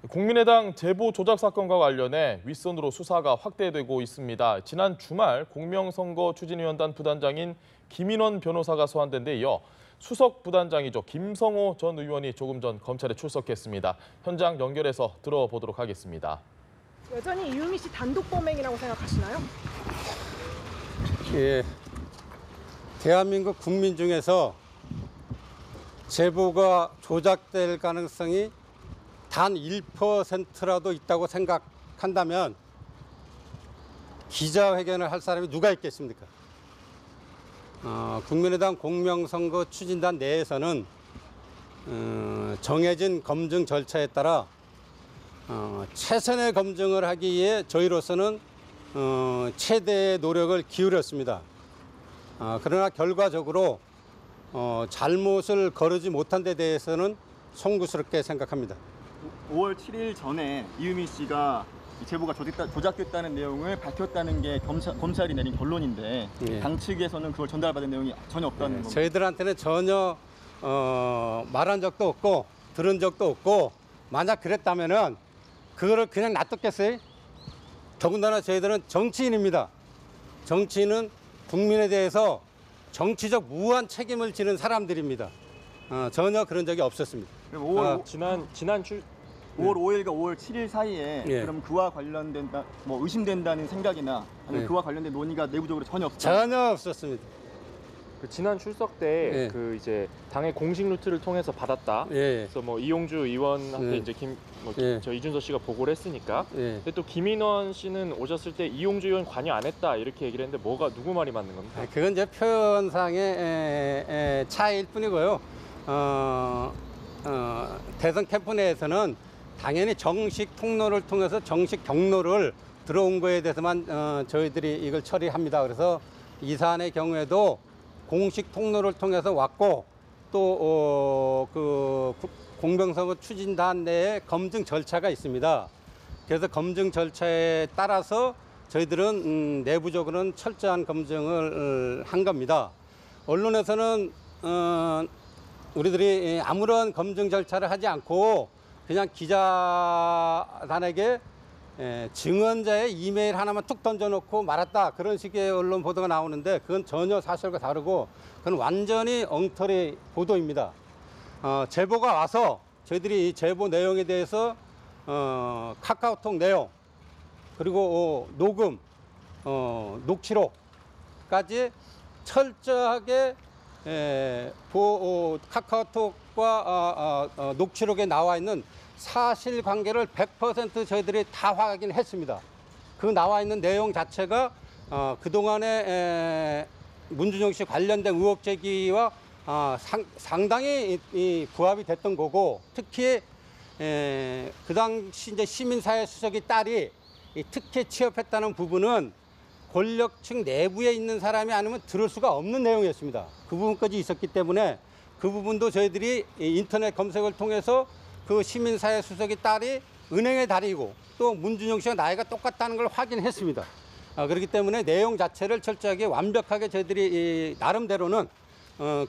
국민의당 제보 조작 사건과 관련해 윗선으로 수사가 확대되고 있습니다. 지난 주말 공명선거 추진위원단 부단장인 김인원 변호사가 소환된 데 이어 수석 부단장이죠. 김성호 전 의원이 조금 전 검찰에 출석했습니다. 현장 연결해서 들어보도록 하겠습니다. 여전히 이유미 씨 단독 범행이라고 생각하시나요? 예, 대한민국 국민 중에서 제보가 조작될 가능성이 단 1%라도 있다고 생각한다면 기자회견을 할 사람이 누가 있겠습니까? 국민의당 공명선거 추진단 내에서는 정해진 검증 절차에 따라 최선의 검증을 하기 위해 저희로서는 최대의 노력을 기울였습니다. 그러나 결과적으로 잘못을 거르지 못한 데 대해서는 송구스럽게 생각합니다. 5월 7일 전에 이유미 씨가 제보가 조작됐다는 내용을 밝혔다는 게 검찰이 내린 결론인데 예. 당 측에서는 그걸 전달받은 내용이 전혀 없다는 겁니다. 저희들한테는 전혀 말한 적도 없고 들은 적도 없고 만약 그랬다면은 그거를 그냥 놔뒀겠어요? 더군다나 저희들은 정치인입니다. 정치인은 국민에 대해서 정치적 무한 책임을 지는 사람들입니다. 전혀 그런 적이 없었습니다. 그럼 5월 5일과 5월 7일 사이에 예. 그럼 그와 관련된 뭐 의심된다는 생각이나 아니면 예. 그와 관련된 논의가 내부적으로 전혀 없다. 전혀 없었습니다. 그 지난 출석 때 예. 그 이제 당의 공식 루트를 통해서 받았다. 예. 그래서 뭐 이용주 의원한테 예. 이제 예. 저 이준서 씨가 보고를 했으니까. 예. 근데 또 김인원 씨는 오셨을 때 이용주 의원 관여 안 했다 이렇게 얘기를 했는데 누구 말이 맞는 겁니까? 그건 이제 표현상의 차이일 뿐이고요. 대선 캠프 내에서는 당연히 정식 통로를 통해서 정식 경로를 들어온 거에 대해서만 저희들이 이걸 처리합니다. 그래서 이 사안의 경우에도 공식 통로를 통해서 왔고 또 그 공명선거 추진단 내에 검증 절차가 있습니다. 그래서 검증 절차에 따라서 저희들은 내부적으로는 철저한 검증을 한 겁니다. 언론에서는 우리들이 아무런 검증 절차를 하지 않고 그냥 기자단에게 증언자의 이메일 하나만 툭 던져놓고 말았다, 그런 식의 언론 보도가 나오는데 그건 전혀 사실과 다르고 그건 완전히 엉터리 보도입니다. 제보가 와서 저희들이 이 제보 내용에 대해서 카카오톡 내용 그리고 녹음, 녹취록까지 철저하게 카카오톡과 녹취록에 나와 있는 사실관계를 100% 저희들이 다 확인했습니다. 그 나와 있는 내용 자체가 그동안에 문준용 씨 관련된 의혹 제기와 상당히 부합이 됐던 거고, 특히 그 당시 이제 시민사회 수석의 딸이 특혜 취업했다는 부분은 권력층 내부에 있는 사람이 아니면 들을 수가 없는 내용이었습니다. 그 부분까지 있었기 때문에 그 부분도 저희들이 인터넷 검색을 통해서 그 시민사회 수석의 딸이 은행에 다니고 또 문준용 씨와 나이가 똑같다는 걸 확인했습니다. 그렇기 때문에 내용 자체를 철저하게 완벽하게 저희들이 나름대로는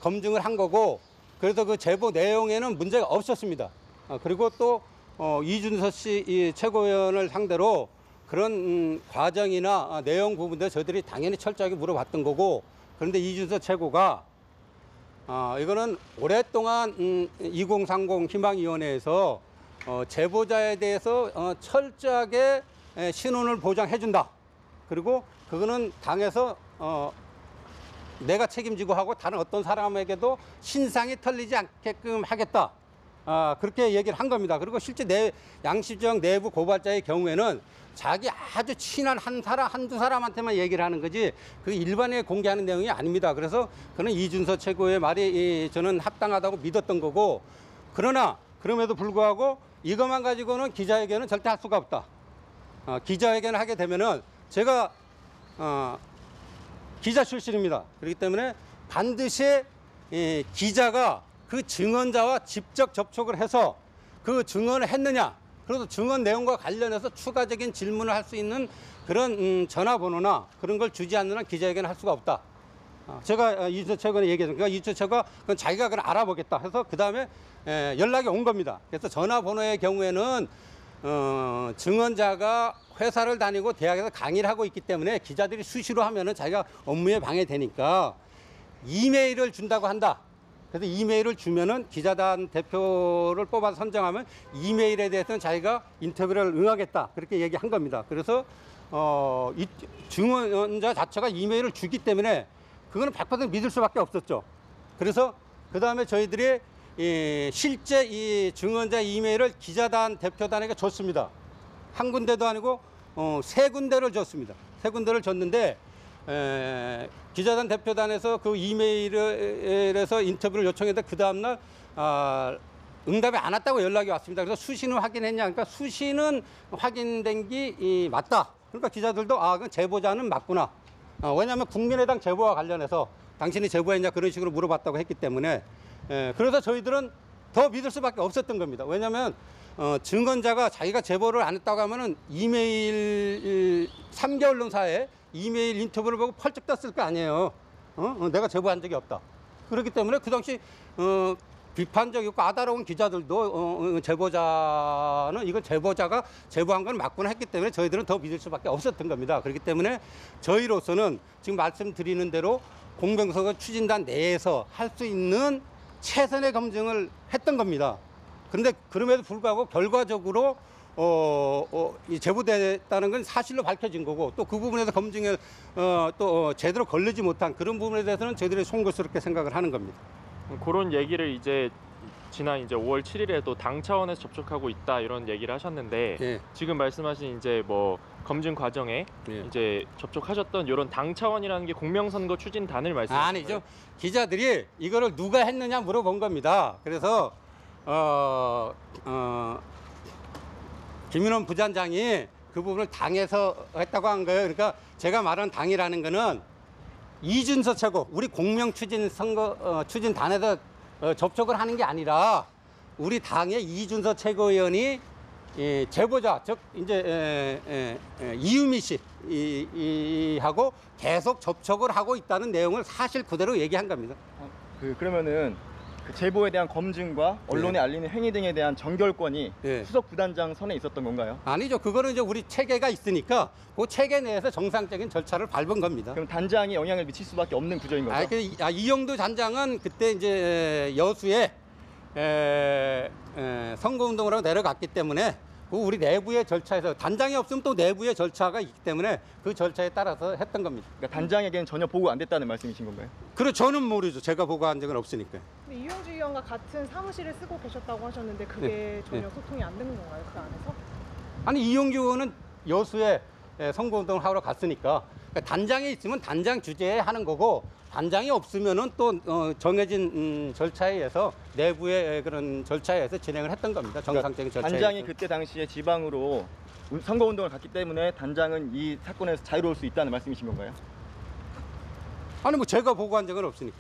검증을 한 거고, 그래서 그 제보 내용에는 문제가 없었습니다. 그리고 또 이준서 씨 최고위원을 상대로 그런 과정이나 내용 부분들 저희들이 당연히 철저하게 물어봤던 거고, 그런데 이준서 최고가 이거는 오랫동안 2030 희망위원회에서 제보자에 대해서 철저하게 신원을 보장해준다. 그리고 그거는 당에서 내가 책임지고 하고 다른 어떤 사람에게도 신상이 털리지 않게끔 하겠다. 그렇게 얘기를 한 겁니다. 그리고 실제 양심적 내부 고발자의 경우에는 자기 아주 친한 한두 사람한테만 얘기를 하는 거지 그 일반에 공개하는 내용이 아닙니다. 그래서 그는 이준서 최고의 말이 저는 합당하다고 믿었던 거고, 그러나 그럼에도 불구하고 이것만 가지고는 기자회견은 절대 할 수가 없다. 기자회견을 하게 되면은 제가 기자 출신입니다. 그렇기 때문에 반드시 기자가 그 증언자와 직접 접촉을 해서 그 증언을 했느냐, 그래서 증언 내용과 관련해서 추가적인 질문을 할 수 있는 그런 전화번호나 그런 걸 주지 않는 한 기자회견을 할 수가 없다. 제가 이준서 최고에 얘기했습니다. 그러니까 이준서 최고가 그건 자기가 그걸 알아보겠다 해서 그 다음에 연락이 온 겁니다. 그래서 전화번호의 경우에는 증언자가 회사를 다니고 대학에서 강의를 하고 있기 때문에 기자들이 수시로 하면은 자기가 업무에 방해되니까 이메일을 준다고 한다. 그래서 이메일을 주면은 기자단 대표를 뽑아서 선정하면 이메일에 대해서는 자기가 인터뷰를 응하겠다. 그렇게 얘기한 겁니다. 그래서 이 증언자 자체가 이메일을 주기 때문에 그거는 100% 믿을 수밖에 없었죠. 그래서 그 다음에 저희들이 실제 이 증언자 이메일을 기자단 대표단에게 줬습니다. 한 군데도 아니고 3군데를 줬습니다. 3군데를 줬는데 기자단 대표단에서 그 이메일에서 인터뷰를 요청했는데 그 다음날 응답이 안 왔다고 연락이 왔습니다. 그래서 수시는 확인했냐? 그러니까 수시는 확인된 게 맞다. 그러니까 기자들도 그건 제보자는 맞구나. 왜냐하면 국민의당 제보와 관련해서 당신이 제보했냐 그런 식으로 물어봤다고 했기 때문에 그래서 저희들은 더 믿을 수밖에 없었던 겁니다. 왜냐하면 증언자가 자기가 제보를 안 했다고 하면은 이메일 3개 언론사에 이메일 인터뷰를 보고 펄쩍 떴을 거 아니에요. 내가 제보한 적이 없다. 그렇기 때문에 그 당시 비판적이고 까다로운 기자들도 제보자는 이건 제보자가 제보한 건 맞구나 했기 때문에 저희들은 더 믿을 수밖에 없었던 겁니다. 그렇기 때문에 저희로서는 지금 말씀드리는 대로 공병선거 추진단 내에서 할 수 있는 최선의 검증을 했던 겁니다. 그런데 그럼에도 불구하고 결과적으로 제보됐다는 건 사실로 밝혀진 거고 또 그 부분에서 검증을 제대로 걸리지 못한 그런 부분에 대해서는 저희들이 송구스럽게 생각을 하는 겁니다. 그런 얘기를 이제 지난 5월 7일에도 당 차원에서 접촉하고 있다 이런 얘기를 하셨는데 예. 지금 말씀하신 이제 뭐 검증 과정에 예. 이제 접촉하셨던 이런 당 차원이라는 게 공명선거 추진단을 말씀하시는 아니죠. 거예요? 기자들이 이거를 누가 했느냐 물어본 겁니다. 그래서 김인원 부단장이 그 부분을 당에서 했다고 한 거예요. 그러니까 제가 말한 당이라는 거는 이준서 최고, 우리 공명 추진단에서 접촉을 하는 게 아니라 우리 당의 이준서 최고위원이 제보자, 즉 이제 이유미 씨하고 계속 접촉을 하고 있다는 내용을 사실 그대로 얘기한 겁니다. 그러면은 그 제보에 대한 검증과 언론에 알리는 행위 등에 대한 정결권이 예. 수석 부단장 선에 있었던 건가요? 아니죠. 그거는 이제 우리 체계가 있으니까 그 체계 내에서 정상적인 절차를 밟은 겁니다. 그럼 단장이 영향을 미칠 수밖에 없는 구조인 거죠? 이영도 단장은 그때 이제 여수에 선거운동으로 내려갔기 때문에 그 우리 내부의 절차에서 단장이 없으면 또 내부의 절차가 있기 때문에 그 절차에 따라서 했던 겁니다. 그러니까 단장에게는 전혀 보고 안 됐다는 말씀이신 건가요? 그리고 저는 모르죠. 제가 보고한 적은 없으니까. 근데 이용주 의원과 같은 사무실을 쓰고 계셨다고 하셨는데 그게 전혀 소통이 안 되는 건가요? 그 안에서? 아니 이용주 의원은 여수에 선거운동을 하러 갔으니까 그러니까 단장이 있으면 단장 주재에 하는 거고 단장이 없으면은 또 정해진 절차에 의해서 내부의 그런 절차에 의해서 진행을 했던 겁니다. 정상적인 절차에 단장이 의해서. 그때 당시에 지방으로 선거운동을 갔기 때문에 단장은 이 사건에서 자유로울 수 있다는 말씀이신 건가요? 아니 뭐 제가 보고한 적은 없으니까.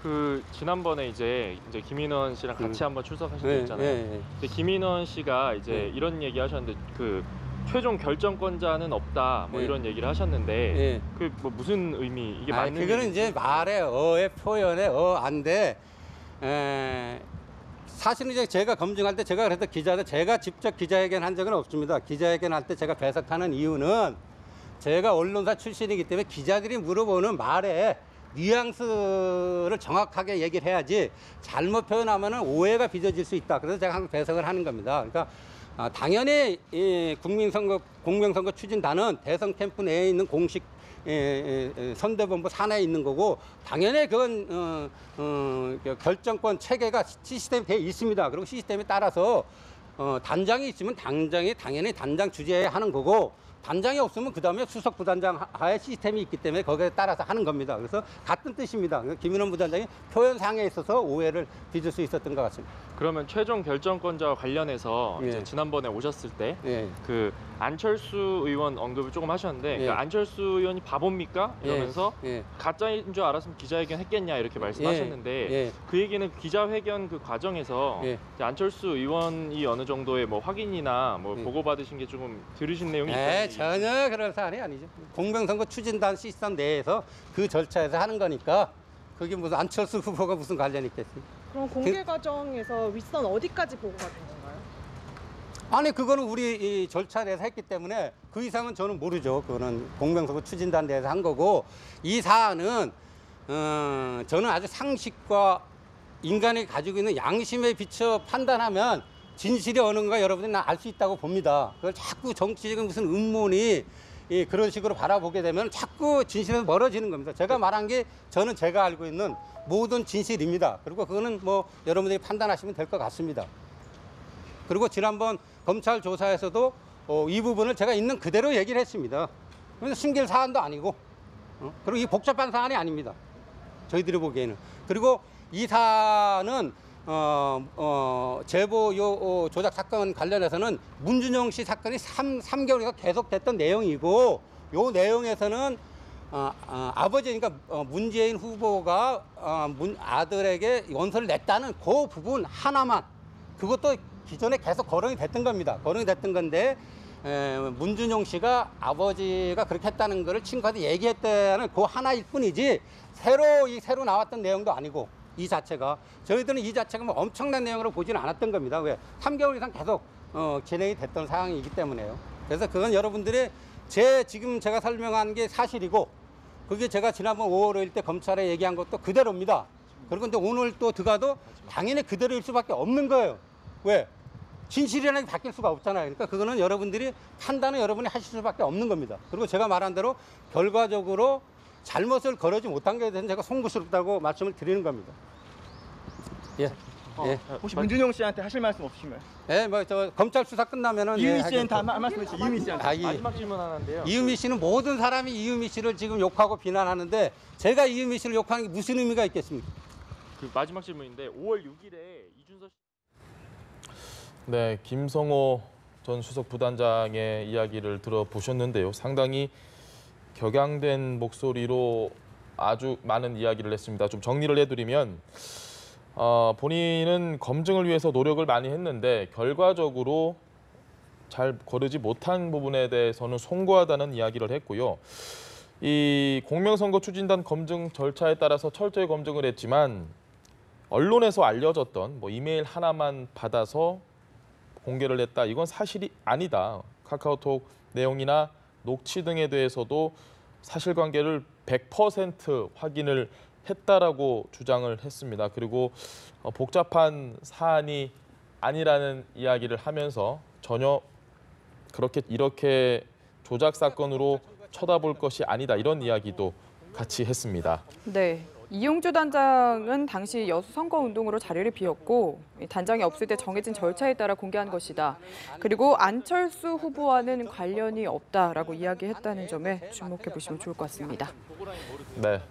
그 지난번에 이제 김인원 씨랑 같이 한번 출석하신 적 예, 있잖아요. 예. 근데 김인원 씨가 이제 이런 얘기 하셨는데 그 최종 결정권자는 없다 뭐 예. 이런 얘기를 하셨는데 예. 그 뭐 무슨 의미 이게 아니, 맞는 그거는 얘기인지. 이제 말의 어의 표현의 어안데 사실은 이제 제가 검증할 때 제가 그래서 제가 직접 기자회견 한 적은 없습니다. 기자회견 할 때 제가 배석하는 이유는 제가 언론사 출신이기 때문에 기자들이 물어보는 말에 뉘앙스를 정확하게 얘기를 해야지 잘못 표현하면 오해가 빚어질 수 있다. 그래서 제가 항상 배석을 하는 겁니다. 그러니까 당연히 이 공명선거 추진단은 대선 캠프 내에 있는 공식 선대본부 산하에 있는 거고 당연히 그건 결정권 체계가 시스템이 되어 있습니다. 그리고 시스템에 따라서 단장이 있으면 당장이 당연히 단장 주재에 하는 거고 단장이 없으면 그 다음에 수석 부단장 하에 시스템이 있기 때문에 거기에 따라서 하는 겁니다. 그래서 같은 뜻입니다. 김인원 부단장이 표현상에 있어서 오해를 빚을 수 있었던 것 같습니다. 그러면 최종 결정권자와 관련해서 예. 이제 지난번에 오셨을 때 예. 그 안철수 의원 언급을 조금 하셨는데 예. 그 안철수 의원이 바보입니까? 이러면서 예. 가짜인 줄 알았으면 기자회견 했겠냐 이렇게 말씀하셨는데 예. 그 얘기는 기자회견 그 과정에서 예. 이제 안철수 의원이 어느 정도의 뭐 확인이나 뭐 예. 보고받으신 게 조금 들으신 내용이 네, 있다는 전혀 그런 사안이 아니죠. 공병선거 추진단 시스템 내에서 그 절차에서 하는 거니까 그게 무슨 안철수 후보가 무슨 관련이 있겠습니까? 그럼 공개 과정에서 윗선 어디까지 보고가 된 건가요? 아니 그거는 우리 이 절차 내에서 했기 때문에 그 이상은 저는 모르죠. 그거는 공명선거 추진단 내에서 한 거고 이 사안은 저는 아주 상식과 인간이 가지고 있는 양심에 비춰 판단하면 진실이 어느가 여러분들이 알 수 있다고 봅니다. 그걸 자꾸 정치적인 무슨 음모니 그런 식으로 바라보게 되면 자꾸 진실에서 멀어지는 겁니다. 제가 말한 게 저는 제가 알고 있는 모든 진실입니다. 그리고 그거는 뭐 여러분들이 판단하시면 될 것 같습니다. 그리고 지난번 검찰 조사에서도 이 부분을 제가 있는 그대로 얘기를 했습니다. 그래서 숨길 사안도 아니고 그리고 이 복잡한 사안이 아닙니다. 저희들이 보기에는. 그리고 이 사안은 제보 조작 사건 관련해서는 문준용 씨 사건이 3개월가 계속됐던 내용이고 요 내용에서는 아버지 그러니까 문재인 후보가 아들에게 원서를 냈다는 그 부분 하나만 그것도 기존에 계속 거론이 됐던 겁니다. 거론이 됐던 건데 문준용 씨가 아버지가 그렇게 했다는 거를 친구한테 얘기했다는 그 하나일 뿐이지 새로 나왔던 내용도 아니고 이 자체가 저희들은 이 자체가 뭐 엄청난 내용으로 보지는 않았던 겁니다. 왜? 3개월 이상 계속 진행이 됐던 상황이기 때문에요. 그래서 그건 여러분들이 지금 제가 설명한 게 사실이고 그게 제가 지난번 5월 5일 때 검찰에 얘기한 것도 그대로입니다. 그리고 이제 오늘 또 들어가도 당연히 그대로일 수밖에 없는 거예요. 왜? 진실이라는 게 바뀔 수가 없잖아요. 그러니까 그거는 여러분들이 판단은 여러분이 하실 수밖에 없는 겁니다. 그리고 제가 말한 대로 결과적으로 잘못을 거르지 못한 것에 대해서는 제가 송구스럽다고 말씀을 드리는 겁니다. 예. 예. 혹시 문준용 씨한테 하실 말씀 없으신가요? 예, 뭐 저 검찰 수사 끝나면은 이유미 예, 씨한테 하겠죠. 한 말씀 해주세요. 이유미 씨한테. 마지막 질문 하나인데요. 이유미 씨는 모든 사람이 이유미 씨를 지금 욕하고 비난하는데 제가 이유미 씨를 욕하는 게 무슨 의미가 있겠습니까? 그 마지막 질문인데 5월 6일에 이준석 씨 네, 김성호 전 수석 부단장의 이야기를 들어보셨는데요. 상당히 격양된 목소리로 아주 많은 이야기를 했습니다. 좀 정리를 해드리면 본인은 검증을 위해서 노력을 많이 했는데 결과적으로 잘 거르지 못한 부분에 대해서는 송구하다는 이야기를 했고요. 이 공명선거 추진단 검증 절차에 따라서 철저히 검증을 했지만 언론에서 알려졌던 뭐 이메일 하나만 받아서 공개를 했다. 이건 사실이 아니다. 카카오톡 내용이나 녹취 등에 대해서도 사실관계를 100% 확인을 했다라고 주장을 했습니다. 그리고 복잡한 사안이 아니라는 이야기를 하면서 전혀 이렇게 조작 사건으로 쳐다볼 것이 아니다. 이런 이야기도 같이 했습니다. 네. 이용주 단장은 당시 여수 선거운동으로 자리를 비웠고 단장이 없을 때 정해진 절차에 따라 공개한 것이다. 그리고 안철수 후보와는 관련이 없다라고 이야기했다는 점에 주목해 보시면 좋을 것 같습니다. 네.